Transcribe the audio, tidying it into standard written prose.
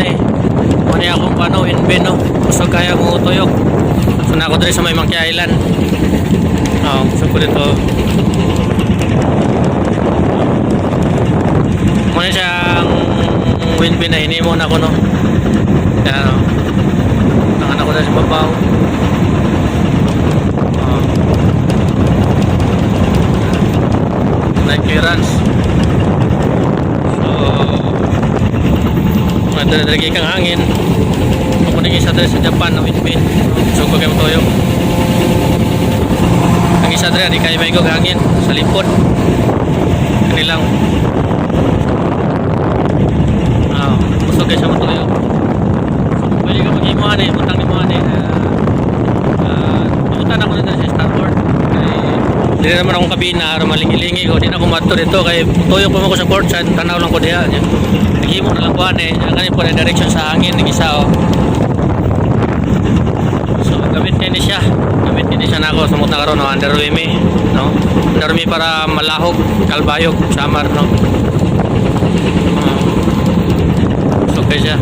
Muna akong ano, winbin, no? Gusto kaya kong utuyok. So na ako dito sa may Monkey Island. So po dito. Muna siyang winbin na hinimon ako, no? Kaya, nangan ako dito sa babaw. Night clearance. So, madalagi kang hangin. Ako nang isa dito sa Japan na winbin. So, kung kayo toyo. Ang isa dito, di kayo maigog hangin sa lipod. Kanilang. Gusto kayo sa matoyo. Pwede ka mag-imuhan eh. Butang imuhan eh. Tugutan ako dito sa Starboard. Hindi naman akong kabina. Malingi-lingi ko. Hindi na ako mato dito. Kaya tuyok pa mo ko sa port. Tanaw lang ko diya. Nag-imo na lang kuhan eh. Ganyan po na direction sa hangin. Nag-isa oh. So gamit din siya. Gamit din siya na ako. Sumot na karoon. Underwimi. No? Underwimi para malahog. Kalbayog. Samar. No? So kaya siya.